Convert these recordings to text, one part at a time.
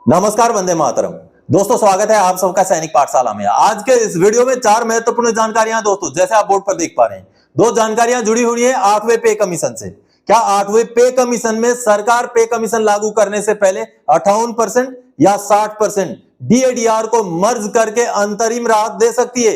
नमस्कार, वंदे मातरम। दोस्तों, स्वागत है आप सबका सैनिक पाठशाला में। आज के इस वीडियो में 4 महत्वपूर्ण जानकारियां दोस्तों, जैसे आप बोर्ड पर देख पा रहे हैं। 2 जानकारियां जुड़ी हुई है 8वें पे कमीशन से। क्या 8वें पे कमीशन में सरकार पे कमीशन लागू करने से पहले 58% या 60% डीएडीआर को मर्ज करके अंतरिम राहत दे सकती है?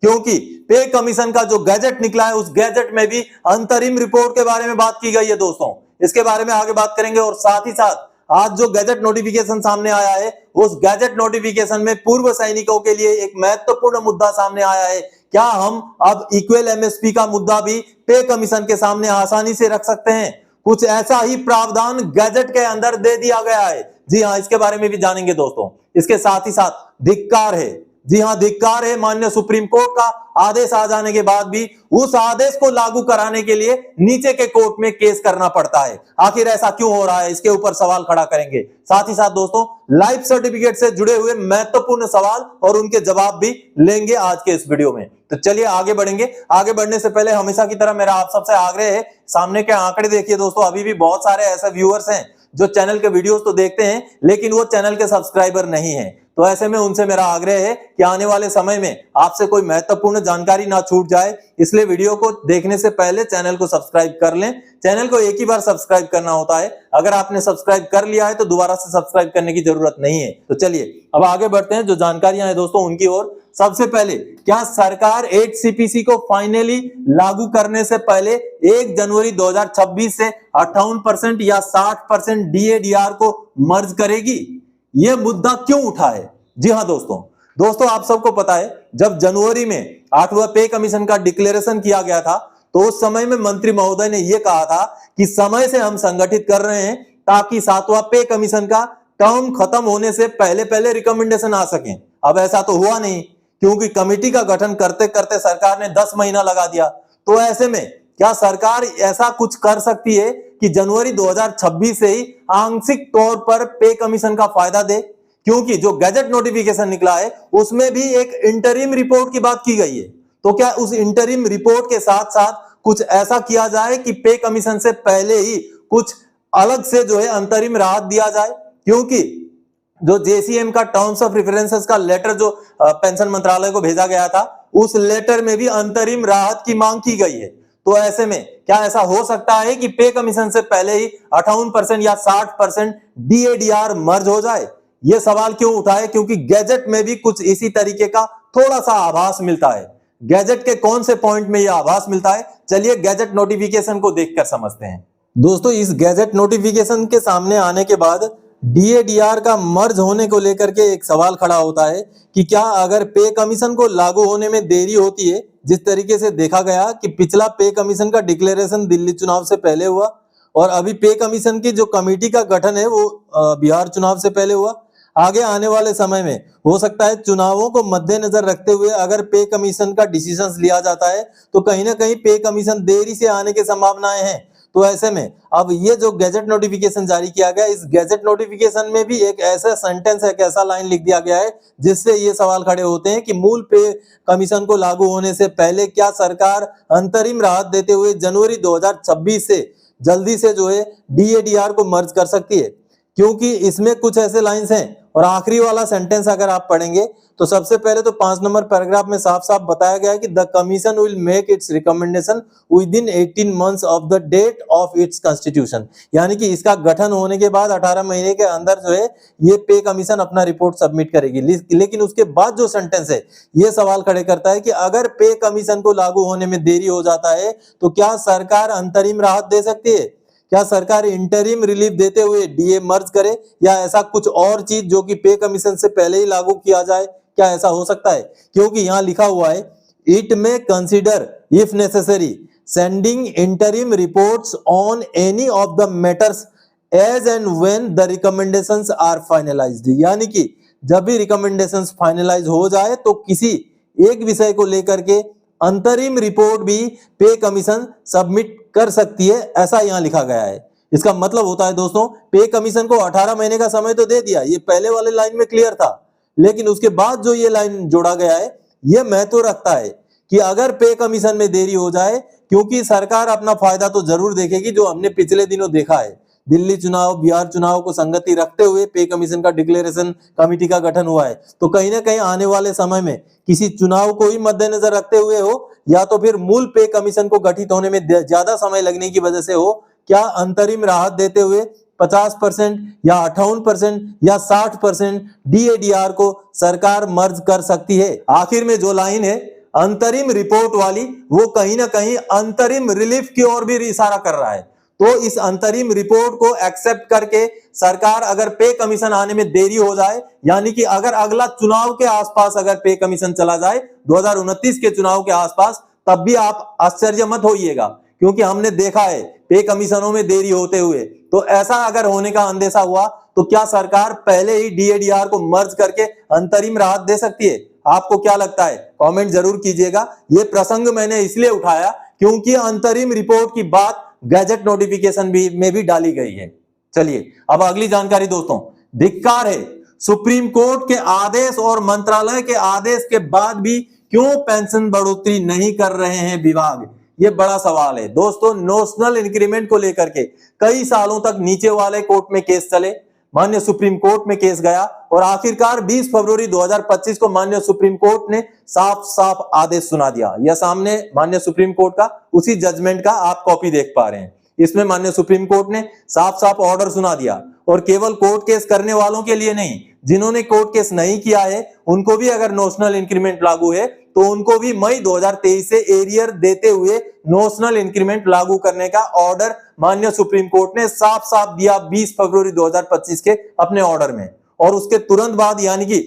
क्योंकि पे कमीशन का जो गैजेट निकला है, उस गैजेट में भी अंतरिम रिपोर्ट के बारे में बात की गई है दोस्तों। इसके बारे में आगे बात करेंगे और साथ ही साथ आज जो गैजेट नोटिफिकेशन सामने आया है, उस गैजेट नोटिफिकेशन में पूर्व सैनिकों के लिए एक महत्वपूर्ण मुद्दा सामने आया है। क्या हम अब इक्वल एमएसपी का मुद्दा भी पे कमीशन के सामने आसानी से रख सकते हैं? कुछ ऐसा ही प्रावधान गैजेट के अंदर दे दिया गया है। जी हां, इसके बारे में भी जानेंगे दोस्तों। इसके साथ ही साथ धिक्कार है, जी हां धिक्कार है, माननीय सुप्रीम कोर्ट का आदेश आ जाने के बाद भी उस आदेश को लागू कराने के लिए नीचे के कोर्ट में केस करना पड़ता है। आखिर ऐसा क्यों हो रहा है, इसके ऊपर सवाल खड़ा करेंगे। साथ ही साथ दोस्तों, लाइफ सर्टिफिकेट से जुड़े हुए महत्वपूर्ण सवाल और उनके जवाब भी लेंगे आज के इस वीडियो में। तो चलिए आगे बढ़ेंगे। आगे बढ़ने से पहले हमेशा की तरह मेरा आप सबसे आग्रह है, सामने के आंकड़े देखिए दोस्तों। अभी भी बहुत सारे ऐसे व्यूअर्स हैं जो चैनल के वीडियोस तो देखते हैं, लेकिन वो चैनल के सब्सक्राइबर नहीं है। तो ऐसे में उनसे मेरा आग्रह है कि आने वाले समय में आपसे कोई महत्वपूर्ण जानकारी ना छूट जाए, इसलिए वीडियो को देखने से पहले चैनल को सब्सक्राइब कर लें। चैनल को एक ही बार सब्सक्राइब करना होता है, अगर आपने सब्सक्राइब कर लिया है तो दोबारा से सब्सक्राइब करने की जरूरत नहीं है। तो चलिए अब आगे बढ़ते हैं, जो जानकारियां हैं दोस्तों उनकी ओर। सबसे पहले, क्या सरकार 8 सीपीसी को फाइनली लागू करने से पहले 1 जनवरी 2026 से 58% या 60% डीएडीआर को मर्ज करेगी? यह मुद्दा क्यों उठा है? जी हां दोस्तों, आप सबको पता है, जब जनवरी में 8वां पे कमीशन का डिक्लेरेशन किया गया था, तो उस समय में मंत्री महोदय ने यह कहा था कि समय से हम संगठित कर रहे हैं ताकि 7वां पे कमीशन का टर्म खत्म होने से पहले पहले रिकमेंडेशन आ सके। अब ऐसा तो हुआ नहीं, क्योंकि कमेटी का गठन करते करते सरकार ने 10 महीना लगा दिया। तो ऐसे में क्या सरकार ऐसा कुछ कर सकती है कि जनवरी 2026 से ही आंशिक तौर पर पे कमीशन का फायदा दे? क्योंकि जो गैजेट नोटिफिकेशन निकला है उसमें भी एक इंटरिम रिपोर्ट की बात की गई है। तो क्या उस इंटरिम रिपोर्ट के साथ साथ कुछ ऐसा किया जाए कि पे कमीशन से पहले ही कुछ अलग से जो है अंतरिम राहत दिया जाए? क्योंकि जो जेसीएम का टर्म्स ऑफ रेफरेंसेस का लेटर जो पेंशन मंत्रालय को भेजा गया था, उस लेटर में भी अंतरिम राहत की मांग की गई है। तो ऐसे में क्या ऐसा हो सकता है कि पे कमीशन से पहले ही 58% या 60% डीएडीआर मर्ज हो जाए? यह सवाल क्यों उठा है? क्योंकि गैजेट में भी कुछ इसी तरीके का थोड़ा सा आभास मिलता है। गैजेट के कौन से पॉइंट में यह आभास मिलता है, चलिए गैजेट नोटिफिकेशन को देखकर समझते हैं। दोस्तों, इस गैजेट नोटिफिकेशन के सामने आने के बाद डीएडीआर का मर्ज होने को लेकर के एक सवाल खड़ा होता है कि क्या अगर पे कमीशन को लागू होने में देरी होती है, जिस तरीके से देखा गया कि पिछला पे कमीशन का डिक्लेरेशन दिल्ली चुनाव से पहले हुआ और अभी पे कमीशन की जो कमेटी का गठन है वो बिहार चुनाव से पहले हुआ। आगे आने वाले समय में हो सकता है चुनावों को मद्देनजर रखते हुए अगर पे कमीशन का डिसीजंस लिया जाता है तो कहीं ना कहीं पे कमीशन देरी से आने की संभावनाएं हैं। तो ऐसे में अब ये जो गैजेट नोटिफिकेशन जारी किया गया, इस गैजेट नोटिफिकेशन में भी एक ऐसा सेंटेंस है, एक ऐसा लाइन लिख दिया गया है जिससे ये सवाल खड़े होते हैं कि मूल पे कमीशन को लागू होने से पहले क्या सरकार अंतरिम राहत देते हुए जनवरी 2026 से जल्दी से जो है डीएडीआर को मर्ज कर सकती है? क्योंकि इसमें कुछ ऐसे लाइंस हैं और आखिरी वाला सेंटेंस अगर आप पढ़ेंगे तो सबसे पहले तो 5 नंबर पैराग्राफ में साफ साफ बताया गया है कि the commission will make its recommendation within 18 months of the date of its constitution. यानी कि इसका गठन होने के बाद 18 महीने के अंदर जो है ये पे कमीशन अपना रिपोर्ट सबमिट करेगी। लेकिन उसके बाद जो सेंटेंस है ये सवाल खड़े करता है कि अगर पे कमीशन को लागू होने में देरी हो जाता है तो क्या सरकार अंतरिम राहत दे सकती है? क्या सरकार इंटरिम रिलीफ देते हुए डीए मर्ज करे, या ऐसा कुछ और चीज जो कि पे कमीशन से पहले ही लागू किया जाए, क्या ऐसा हो सकता है? क्योंकि यहां लिखा हुआ है इट में consider if necessary sending interim reports on any of the matters as and when the recommendations are finalised. यानी कि जब भी रिकमेंडेशंस फाइनलाइज हो जाए तो किसी एक विषय को लेकर के अंतरिम रिपोर्ट भी पे कमीशन सबमिट कर सकती है, ऐसा यहां लिखा गया है। इसका मतलब होता है दोस्तों, पे कमीशन को 18 महीने का समय तो दे दिया, ये पहले वाले लाइन में क्लियर था, लेकिन उसके बाद जो ये लाइन जोड़ा गया है ये महत्व रखता है कि अगर पे कमीशन में देरी हो जाए, क्योंकि सरकार अपना फायदा तो जरूर देखेगी, जो हमने पिछले दिनों देखा है, दिल्ली चुनाव, बिहार चुनाव को संगति रखते हुए पे कमीशन का डिक्लेरेशन कमेटी का गठन हुआ है। तो कहीं ना कहीं आने वाले समय में किसी चुनाव को ही मद्देनजर रखते हुए हो या तो फिर मूल पे कमीशन को गठित होने में ज्यादा समय लगने की वजह से हो, क्या अंतरिम राहत देते हुए 50% या 58% या 60% डीएडीआर को सरकार मर्ज कर सकती है। आखिर में जो लाइन है अंतरिम रिपोर्ट वाली, वो कहीं ना कहीं अंतरिम रिलीफ की ओर भी इशारा कर रहा है। तो इस अंतरिम रिपोर्ट को एक्सेप्ट करके सरकार अगर पे कमीशन आने में देरी हो जाए, यानी कि अगर अगला चुनाव के आसपास अगर पे कमीशन चला जाए 2029 के चुनाव के आसपास, तब भी आप आश्चर्य मत होइएगा, क्योंकि हमने देखा है पे कमीशनों में देरी होते हुए। तो ऐसा अगर होने का अंदेशा हुआ तो क्या सरकार पहले ही डीएडीआर को मर्ज करके अंतरिम राहत दे सकती है? आपको क्या लगता है? कमेंट जरूर कीजिएगा। यह प्रसंग मैंने इसलिए उठाया क्योंकि अंतरिम रिपोर्ट की बात गैजेट नोटिफिकेशन में भी डाली गई है। चलिए अब अगली जानकारी दोस्तों, धिक्कार है सुप्रीम कोर्ट के आदेश और मंत्रालय के आदेश के बाद भी क्यों पेंशन बढ़ोतरी नहीं कर रहे हैं विभाग? ये बड़ा सवाल है दोस्तों। नोशनल इंक्रीमेंट को लेकर के कई सालों तक नीचे वाले कोर्ट में केस चले, माननीय सुप्रीम कोर्ट में केस गया और आखिरकार 20 फरवरी 2025 को माननीय सुप्रीम कोर्ट ने साफ साफ आदेश सुना दिया। यह सामने माननीय सुप्रीम कोर्ट का उसी जजमेंट का आप कॉपी देख पा रहे हैं। इसमें माननीय सुप्रीम कोर्ट ने साफ साफ ऑर्डर सुना दिया और केवल कोर्ट केस करने वालों के लिए नहीं, जिन्होंने कोर्ट केस नहीं किया है उनको भी अगर नोशनल इंक्रीमेंट लागू है तो उनको भी मई 2023 से एरियर देते हुए नोशनल इंक्रीमेंट लागू करने का ऑर्डर माननीय सुप्रीम कोर्ट ने साफ साफ दिया 20 फरवरी 2025 के अपने ऑर्डर में। और उसके तुरंत बाद यानी कि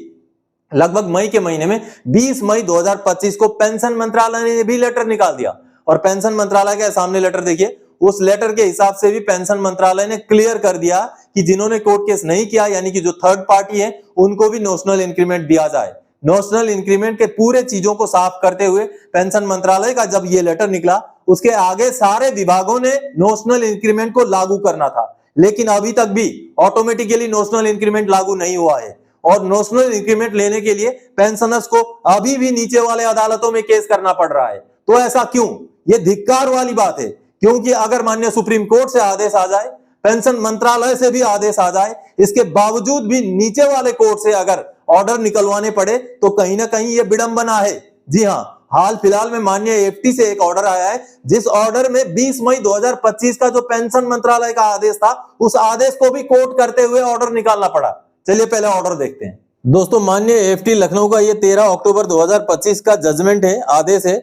लगभग मई के महीने में 20 मई 2025 को पेंशन मंत्रालय ने भी लेटर निकाल दिया। और पेंशन मंत्रालय के सामने लेटर देखिए, उस लेटर के हिसाब से भी पेंशन मंत्रालय ने क्लियर कर दिया कि जिन्होंने कोर्ट केस नहीं किया, यानी कि जो थर्ड पार्टी है, उनको भी नोशनल इंक्रीमेंट दिया जाए। नोशनल इंक्रीमेंट के पूरे चीजों को साफ करते हुए पेंशन मंत्रालय का जब ये लेटर निकला, उसके आगे सारे विभागों ने नोशनल इंक्रीमेंट को लागू करना था, लेकिन अभी तक भी ऑटोमेटिकली नोशनल इंक्रीमेंट लागू नहीं हुआ है। और नोशनल इंक्रीमेंट लेने के लिए पेंशनर्स को अभी भी नीचे वाले अदालतों में केस करना पड़ रहा है। तो ऐसा क्यों? ये धिक्कार वाली बात है, क्योंकि अगर माननीय सुप्रीम कोर्ट से आदेश आ जाए, पेंशन मंत्रालय से भी आदेश आ जाए, इसके बावजूद भी नीचे वाले कोर्ट से अगर ऑर्डर निकलवाने पड़े तो कहीं ना कहीं ये विडंबना है। जी हां, हाल फिलहाल में माननीय एफटी से एक ऑर्डर आया है, जिस ऑर्डर में 20 मई 2025 का जो पेंशन मंत्रालय का आदेश था, उस आदेश को भी कोर्ट करते हुए ऑर्डर निकालना पड़ा। चलिए पहले ऑर्डर देखते हैं दोस्तों। माननीय एफटी लखनऊ का ये 13 अक्टूबर 2025 का जजमेंट है, आदेश है।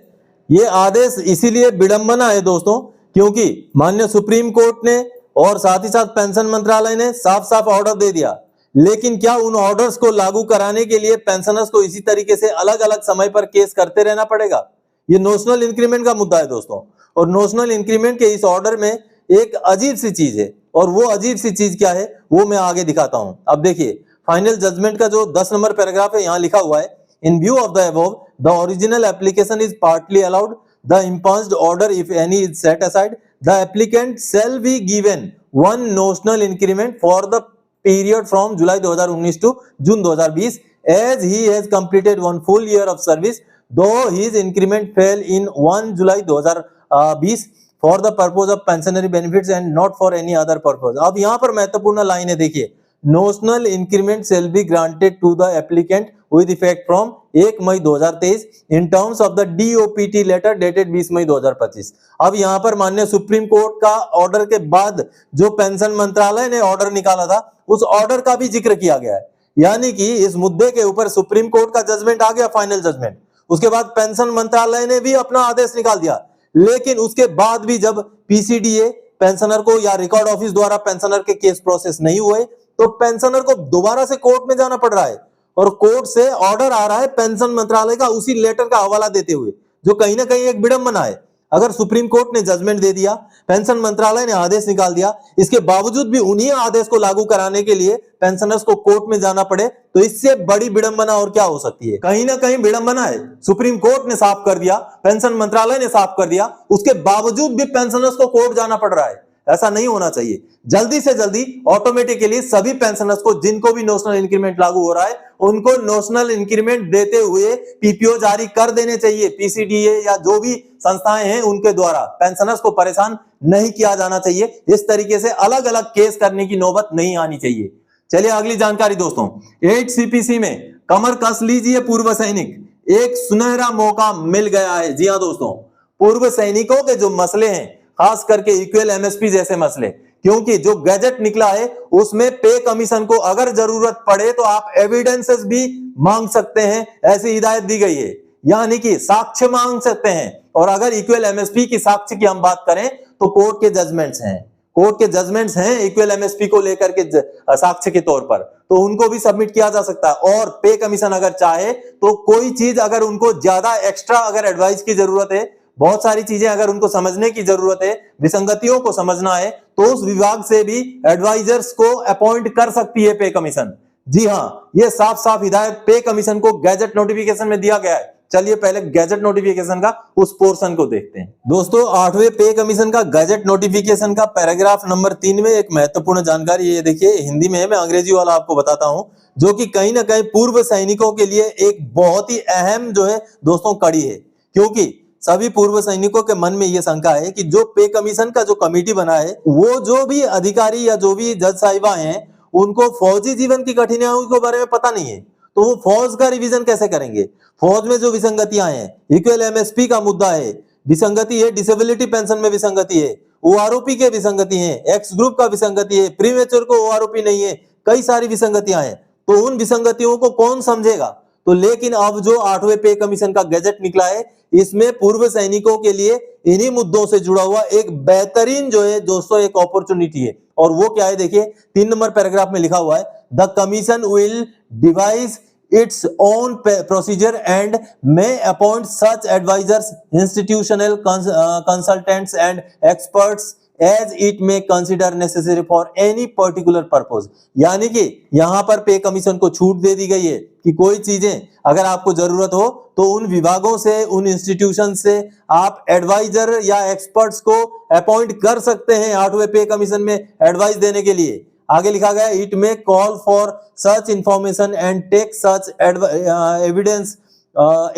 ये आदेश इसीलिए विडंबना है दोस्तों क्योंकि माननीय सुप्रीम कोर्ट ने और साथ ही साथ पेंशन मंत्रालय ने साफ साफ ऑर्डर दे दिया, लेकिन क्या उन ऑर्डर्स को लागू कराने के लिए पेंशनर्स को इसी तरीके से अलग अलग समय पर केस करते रहना पड़ेगा? ये नोशनल इंक्रीमेंट का मुद्दा है दोस्तों। और नोशनल इंक्रीमेंट के इस ऑर्डर में एक अजीब सी चीज है, और वो अजीब सी चीज क्या है वो मैं आगे दिखाता हूं। अब देखिए फाइनल जजमेंट का जो 10 नंबर पैराग्राफ है, यहां लिखा हुआ है, इन view of the above the original application is partly allowed, the imposed order if any is set aside, the applicant shall be given one notional increment for the period from July 2019 to June 2020 as he has completed one full year of service, though his increment fell in 1 July 2020 for the purpose of pensionary benefits and not for any other purpose। अब यहाँ पर महत्वपूर्ण line है, देखिए, notional increment shall be granted to the applicant with effect from 1 May 2023 in terms of the DOPT letter dated 20 मई 2025। अब यहाँ पर माननीय सुप्रीम कोर्ट का ऑर्डर के बाद जो पेंशन मंत्रालय ने ऑर्डर निकाला था, उस ऑर्डर का भी जिक्र किया गया है। यानी कि इस मुद्दे के ऊपर सुप्रीम कोर्ट का जजमेंट आ गया, फाइनल जजमेंट, उसके बाद पेंशन मंत्रालय ने भी अपना आदेश निकाल दिया, लेकिन उसके बाद भी जब पीसीडीए पेंशनर को या रिकॉर्ड ऑफिस द्वारा पेंशनर के केस प्रोसेस नहीं हुए तो पेंशनर को दोबारा से कोर्ट में जाना पड़ रहा है, और कोर्ट से ऑर्डर आ रहा है पेंशन मंत्रालय का उसी लेटर का हवाला देते हुए, जो कहीं ना कहीं एक विडंबना है। अगर सुप्रीम कोर्ट ने जजमेंट दे दिया, पेंशन मंत्रालय ने आदेश निकाल दिया, इसके बावजूद भी उन्हीं आदेश को लागू कराने के लिए पेंशनर्स को कोर्ट में जाना पड़े, तो इससे बड़ी विडंबना और क्या हो सकती है? कहीं ना कहीं विडंबना है। सुप्रीम कोर्ट ने साफ कर दिया, पेंशन मंत्रालय ने साफ कर दिया, उसके बावजूद भी पेंशनर्स को कोर्ट जाना पड़ रहा है। ऐसा नहीं होना चाहिए। जल्दी से जल्दी ऑटोमेटिकली सभी पेंशनर्स को, जिनको भी नोशनल इंक्रीमेंट लागू हो रहा है, उनको नोशनल इंक्रीमेंट देते हुए पीपीओ जारी कर देने चाहिए। पीसीडीए या जो भी संस्थाएं हैं उनके द्वारा पेंशनर्स को परेशान नहीं किया जाना चाहिए। इस तरीके से अलग अलग केस करने की नौबत नहीं आनी चाहिए। चलिए अगली जानकारी दोस्तों, 8 सीपीसी में कमर कस लीजिए पूर्व सैनिक, एक सुनहरा मौका मिल गया है। जी हां दोस्तों, पूर्व सैनिकों के जो मसले हैं, खास करके इक्वल एमएसपी जैसे मसले, क्योंकि जो गैजेट निकला है उसमें पे कमीशन को अगर जरूरत पड़े तो आप एविडेंसेस भी मांग सकते हैं, ऐसी हिदायत दी गई है, यानी कि साक्ष्य मांग सकते हैं। और अगर इक्वल एमएसपी की साक्ष्य की हम बात करें तो कोर्ट के जजमेंट्स हैं, कोर्ट के जजमेंट्स हैं इक्वल एमएसपी को लेकर के साक्ष्य के तौर पर, तो उनको भी सबमिट किया जा सकता है। और पे कमीशन अगर चाहे तो कोई चीज अगर उनको ज्यादा एक्स्ट्रा अगर एडवाइस की जरूरत है, बहुत सारी चीजें अगर उनको समझने की जरूरत है, विसंगतियों को समझना है, तो उस विभाग से भी एडवाइजर्स को अपॉइंट कर सकती है पे कमीशन। जी हां, ये साफ साफ हिदायत पे कमीशन को गैजेट नोटिफिकेशन में दिया गया है। चलिए पहले गैजेट नोटिफिकेशन का उस पोर्शन को देखते हैं। दोस्तों 8वें पे कमीशन का गैजेट नोटिफिकेशन का पैराग्राफ नंबर 3 में एक महत्वपूर्ण जानकारी, ये देखिए हिंदी में है, मैं अंग्रेजी वाला आपको बताता हूं, जो कि कहीं ना कहीं पूर्व सैनिकों के लिए एक बहुत ही अहम जो है दोस्तों कड़ी है। क्योंकि सभी पूर्व सैनिकों के मन में यह शंका है कि जो पे कमीशन का जो कमेटी बना है, वो जो भी अधिकारी या जो भी जज साहिबा हैं, उनको फौजी जीवन की कठिनाइयों के बारे में पता नहीं है, तो वो फौज का रिवीजन कैसे करेंगे। फौज में जो विसंगतियां हैं, इक्वल एमएसपी का मुद्दा है, विसंगति है, डिसेबिलिटी पेंशन में विसंगति है, ओआरओपी के विसंगति है, एक्स ग्रुप का विसंगति है, प्रीमेच्योर को ओआरओपी नहीं है, कई सारी विसंगतियां हैं। तो उन विसंगतियों को कौन समझेगा। तो लेकिन अब जो 8वें पे कमीशन का गैजेट निकला है, इसमें पूर्व सैनिकों के लिए इन्हीं मुद्दों से जुड़ा हुआ एक बेहतरीन जो है दोस्तों एक अपॉर्चुनिटी है। और वो क्या है, देखिए 3 नंबर पैराग्राफ में लिखा हुआ है, the commission will device its own procedure and may appoint such advisors, institutional consultants and experts as it may consider necessary for any particular purpose। यानी कि यहां पर पे कमीशन को छूट दे दी गई है कि कोई चीजें अगर आपको जरूरत हो तो उन विभागों से, उन इंस्टीट्यूशन से आप एडवाइजर या एक्सपर्ट्स को अपॉइंट कर सकते हैं 8वें पे कमीशन में एडवाइस देने के लिए। आगे लिखा गया, it may call for such information and take such evidence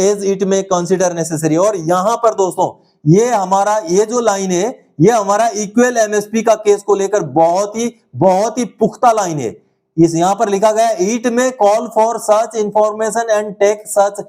as it may consider necessary. और यहां पर दोस्तों ये जो लाइन है, ये हमारा इक्वल एमएसपी का केस को लेकर बहुत ही पुख्ता लाइन है। इस यहां पर लिखा गया, it may call for such information and take such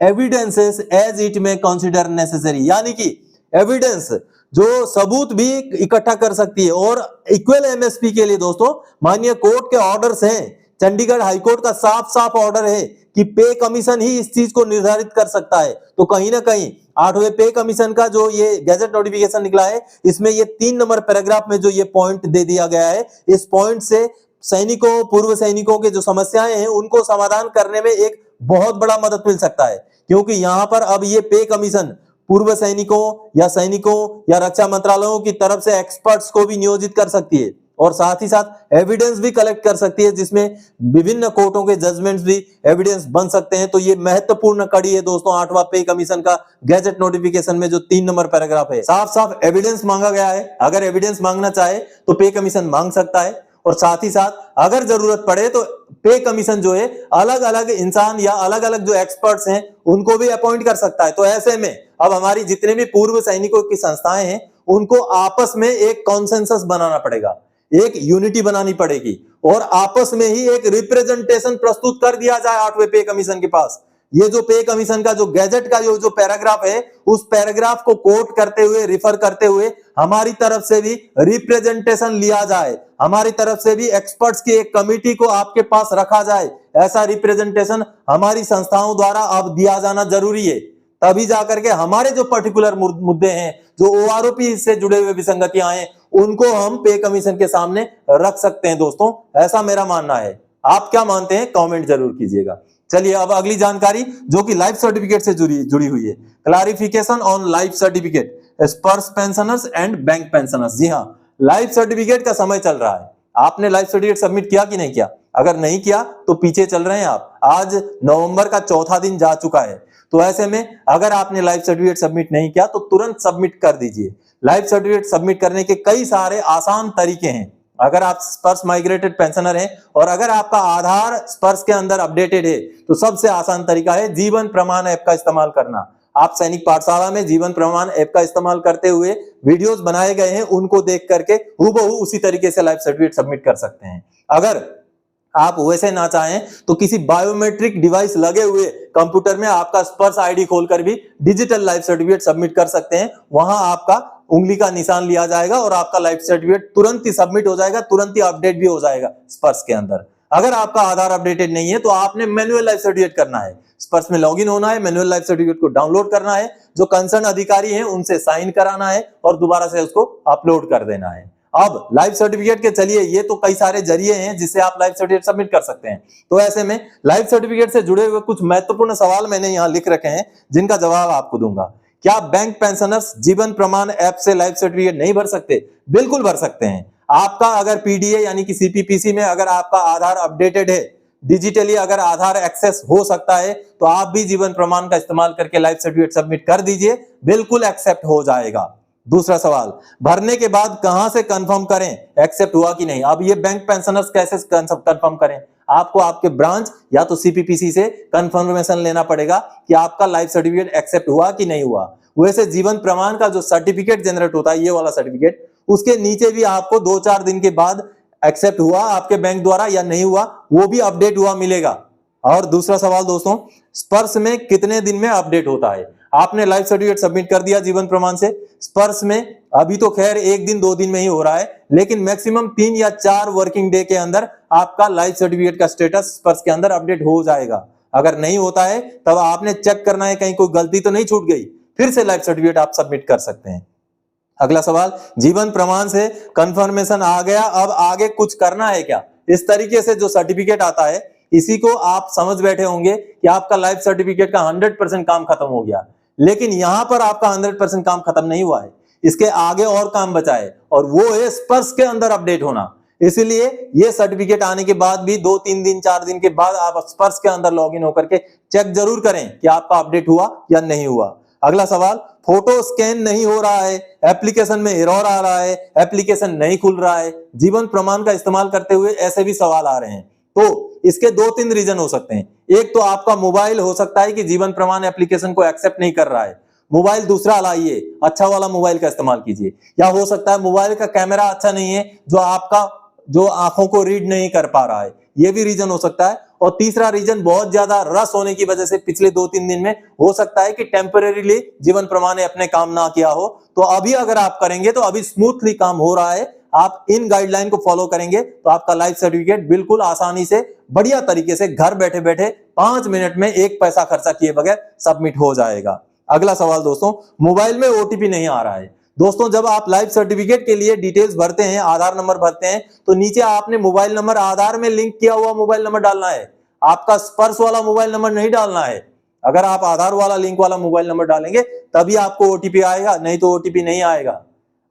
evidences as it may consider necessary, यानी कि एविडेंस जो सबूत भी इकट्ठा कर सकती है। और इक्वल एमएसपी के लिए दोस्तों माननीय कोर्ट के ऑर्डर्स हैं, चंडीगढ़ हाईकोर्ट का साफ साफ ऑर्डर है कि पे कमीशन ही इस चीज को निर्धारित कर सकता है। तो कहीं ना कहीं 8वें पे कमीशन का जो ये गैजेट नोटिफिकेशन निकला है, इसमें ये 3 नंबर पैराग्राफ में जो ये पॉइंट दे दिया गया है, इस पॉइंट से सैनिकों, पूर्व सैनिकों के जो समस्याएं हैं उनको समाधान करने में एक बहुत बड़ा मदद मिल सकता है। क्योंकि यहां पर अब ये पे कमीशन पूर्व सैनिकों या रक्षा मंत्रालयों की तरफ से एक्सपर्ट्स को भी नियोजित कर सकती है, और साथ ही साथ एविडेंस भी कलेक्ट कर सकती है, जिसमें विभिन्न कोर्टों के जजमेंट्स भी एविडेंस बन सकते हैं। तो ये महत्वपूर्ण कड़ी है दोस्तों 8वां पे कमीशन का गैजेट नोटिफिकेशन में जो 3 नंबर पैराग्राफ है, साफ साफ एविडेंस मांगा गया है। अगर एविडेंस मांगना चाहे तो पे कमीशन मांग सकता है, और साथ ही साथ अगर जरूरत पड़े तो पे कमीशन जो है अलग अलग इंसान या अलग अलग जो एक्सपर्ट्स हैं उनको भी अपॉइंट कर सकता है। तो ऐसे में अब हमारी जितने भी पूर्व सैनिकों की संस्थाएं हैं उनको आपस में एक कॉन्सेंसस बनाना पड़ेगा, एक यूनिटी बनानी पड़ेगी, और आपस में ही एक रिप्रेजेंटेशन प्रस्तुत कर दिया जाए 8वें पे कमीशन के पास। ये जो पे कमीशन का जो गैजेट का जो पैराग्राफ है, उस पैराग्राफ को कोट करते हुए, रिफर करते हुए हमारी तरफ से भी रिप्रेजेंटेशन लिया जाए, हमारी तरफ से भी एक्सपर्ट्स की एक कमेटी को आपके पास रखा जाए। ऐसा रिप्रेजेंटेशन हमारी संस्थाओं द्वारा अब दिया जाना जरूरी है, तभी जाकर के हमारे जो पर्टिकुलर मुद्दे हैं, जो ओआरओपी से जुड़े हुए विसंगतियां हैं, उनको हम पे कमीशन के सामने रख सकते हैं। दोस्तों ऐसा मेरा मानना है, आप क्या मानते हैं कमेंट जरूर कीजिएगा। चलिए अब अगली जानकारी जो कि लाइफ सर्टिफिकेट से जुड़ी हुई है, क्लैरिफिकेशन ऑन लाइफ सर्टिफिकेट स्पर्श पेंशनर्स एंड बैंक पेंशनर्स। जी हाँ, लाइफ सर्टिफिकेट का समय चल रहा है। आपने लाइफ सर्टिफिकेट सबमिट किया कि नहीं किया? अगर नहीं किया तो पीछे चल रहे हैं आप। आज नवंबर का चौथा दिन जा चुका है, तो ऐसे में अगर आपने लाइफ सर्टिफिकेट सबमिट नहीं किया तो तुरंत सबमिट कर दीजिए। लाइफ सर्टिफिकेट सबमिट करने के कई सारे आसान तरीके हैं। अगर आप स्पर्श माइग्रेटेड पेंशनर हैं और अगर आपका आधार स्पर्श के अंदर अपडेटेड है तो सबसे आसान तरीका है जीवन प्रमाण ऐप का इस्तेमाल करना। आप सैनिक पाठशाला में जीवन प्रमाण ऐप का इस्तेमाल करते हुए वीडियोस बनाए गए हैं, उनको देख करके हूबहू उसी तरीके से लाइफ सर्टिफिकेट सबमिट कर सकते हैं। अगर आप वैसे ना चाहें तो किसी बायोमेट्रिक डिवाइस लगे हुए कंप्यूटर में आपका स्पर्श आईडी खोलकर भी डिजिटल लाइफ सर्टिफिकेट सबमिट कर सकते हैं। वहां आपका उंगली का निशान लिया जाएगा और आपका लाइफ सर्टिफिकेट तुरंत ही सबमिट हो जाएगा, तुरंत ही अपडेट भी हो जाएगा स्पर्श के अंदर। अगर आपका आधार अपडेटेड नहीं है तो आपने मैनुअल लाइफ सर्टिफिकेट करना है, स्पर्श में लॉगिन होना है, मैनुअल लाइफ सर्टिफिकेट को डाउनलोड करना है, जो कंसर्न अधिकारी हैं उनसे साइन कराना है और दोबारा से उसको अपलोड कर देना है। अब लाइफ सर्टिफिकेट के चलिए ये तो कई सारे जरिए हैं जिससे आप लाइफ सर्टिफिकेट सबमिट कर सकते हैं। तो ऐसे में लाइफ सर्टिफिकेट से जुड़े हुए कुछ महत्वपूर्ण सवाल मैंने यहाँ लिख रखे हैं जिनका जवाब आपको दूंगा। क्या बैंक पेंशनर्स जीवन प्रमाण ऐप से लाइफ सर्टिफिकेट नहीं भर सकते? बिल्कुल भर सकते हैं। आपका अगर पीडीए यानी कि सीपीपीसी में अगर आपका आधार अपडेटेड है, डिजिटली अगर आधार एक्सेस हो सकता है तो आप भी जीवन प्रमाण का इस्तेमाल करके लाइफ सर्टिफिकेट सबमिट कर दीजिए, बिल्कुल एक्सेप्ट हो जाएगा। दूसरा सवाल, भरने के बाद कहां से कंफर्म करें एक्सेप्ट हुआ कि नहीं? अब ये बैंक पेंशनर्स कैसे कंफर्म करें? आपको आपके ब्रांच या तो सीपीपीसी से कंफर्मेशन लेना पड़ेगा कि आपका लाइफ सर्टिफिकेट एक्सेप्ट हुआ कि नहीं हुआ। वैसे जीवन प्रमाण का जो सर्टिफिकेट जनरेट होता है, ये वाला सर्टिफिकेट, उसके नीचे भी आपको 2-4 दिन के बाद एक्सेप्ट हुआ आपके बैंक द्वारा या नहीं हुआ वो भी अपडेट हुआ मिलेगा। और दूसरा सवाल दोस्तों, स्पर्श में कितने दिन में अपडेट होता है? आपने लाइफ सर्टिफिकेट सबमिट कर दिया जीवन प्रमाण से, स्पर्श में अभी तो खैर 1 दिन 2 दिन में ही हो रहा है, लेकिन मैक्सिमम 3 या 4 वर्किंग डे के अंदर आपका लाइफ सर्टिफिकेट का स्टेटस स्पर्श के अंदर अपडेट हो जाएगा। अगर नहीं होता है तब आपने चेक करना है कहीं कोई गलती तो नहीं छूट गई, फिर से लाइफ सर्टिफिकेट आप सबमिट कर सकते हैं। अगला सवाल, जीवन प्रमाण से कंफर्मेशन आ गया, अब आगे कुछ करना है क्या? इस तरीके से जो सर्टिफिकेट आता है इसी को आप समझ बैठे होंगे कि आपका लाइफ सर्टिफिकेट का 100% काम खत्म हो गया, लेकिन यहां पर आपका 100% काम खत्म नहीं हुआ है, इसके आगे और काम बचा है और वो है स्पर्श के अंदर अपडेट होना। इसलिए ये सर्टिफिकेट आने के बाद भी 2-3 दिन 4 दिन के बाद आप स्पर्श के अंदर लॉगिन होकर के चेक जरूर करें कि आपका अपडेट हुआ या नहीं हुआ। अगला सवाल, फोटो स्कैन नहीं हो रहा है, एप्लीकेशन में एरर आ रहा है, एप्लीकेशन नहीं खुल रहा है, जीवन प्रमाण का इस्तेमाल करते हुए ऐसे भी सवाल आ रहे हैं। तो इसके 2-3 रीजन हो सकते हैं। एक तो आपका मोबाइल हो सकता है कि जीवन प्रमाण एप्लीकेशन को एक्सेप्ट नहीं कर रहा है, मोबाइल दूसरा लाइए, अच्छा वाला मोबाइल का इस्तेमाल कीजिए। या हो सकता है मोबाइल का कैमरा अच्छा नहीं है जो आपका जो आंखों को रीड नहीं कर पा रहा है, ये भी रीजन हो सकता है। और तीसरा रीजन, बहुत ज्यादा रस होने की वजह से पिछले 2-3 दिन में हो सकता है कि टेम्परेरीली जीवन प्रमाण ने अपने काम ना किया हो, तो अभी अगर आप करेंगे तो अभी स्मूथली काम हो रहा है, आप इन गाइडलाइन को फॉलो करेंगे तो आपका लाइफ सर्टिफिकेट बिल्कुल आसानी से बढ़िया तरीके से घर बैठे बैठे 5 मिनट में 1 पैसा खर्चा किए बगैर सबमिट हो जाएगा। अगला सवाल दोस्तों, मोबाइल में ओटीपी नहीं आ रहा है। दोस्तों, जब आप लाइफ सर्टिफिकेट के लिए डिटेल्स भरते हैं, आधार नंबर भरते हैं, तो नीचे आपने मोबाइल नंबर, आधार में लिंक किया हुआ मोबाइल नंबर डालना है, आपका स्पर्श वाला मोबाइल नंबर नहीं डालना है। अगर आप आधार वाला लिंक वाला मोबाइल नंबर डालेंगे तभी आपको ओटीपी आएगा, नहीं तो ओटीपी नहीं आएगा।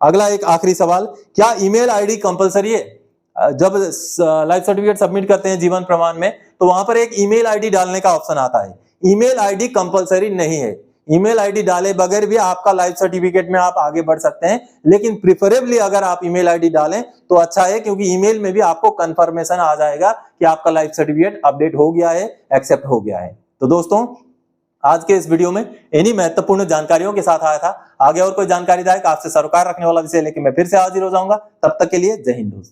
अगला एक आखिरी सवाल, क्या ईमेल आईडी कंपलसरी है? जब लाइफ सर्टिफिकेट सबमिट करते हैं जीवन प्रमाण में तो वहां पर एक ईमेल आईडी डालने का ऑप्शन आता है। ईमेल आईडी कंपलसरी नहीं है, ईमेल आईडी डाले बगैर भी आपका लाइफ सर्टिफिकेट में आप आगे बढ़ सकते हैं, लेकिन प्रिफरेबली अगर आप ईमेल आईडी डालें तो अच्छा है, क्योंकि ईमेल में भी आपको कंफर्मेशन आ जाएगा कि आपका लाइफ सर्टिफिकेट अपडेट हो गया है, एक्सेप्ट हो गया है। तो दोस्तों, आज के इस वीडियो में इन्हीं महत्वपूर्ण जानकारियों के साथ आया था। आगे और कोई जानकारीदायक आपसे सरोकार रखने वाला विषय लेकर मैं फिर से हाजिर हो जाऊंगा। तब तक के लिए जय हिंद दोस्तों।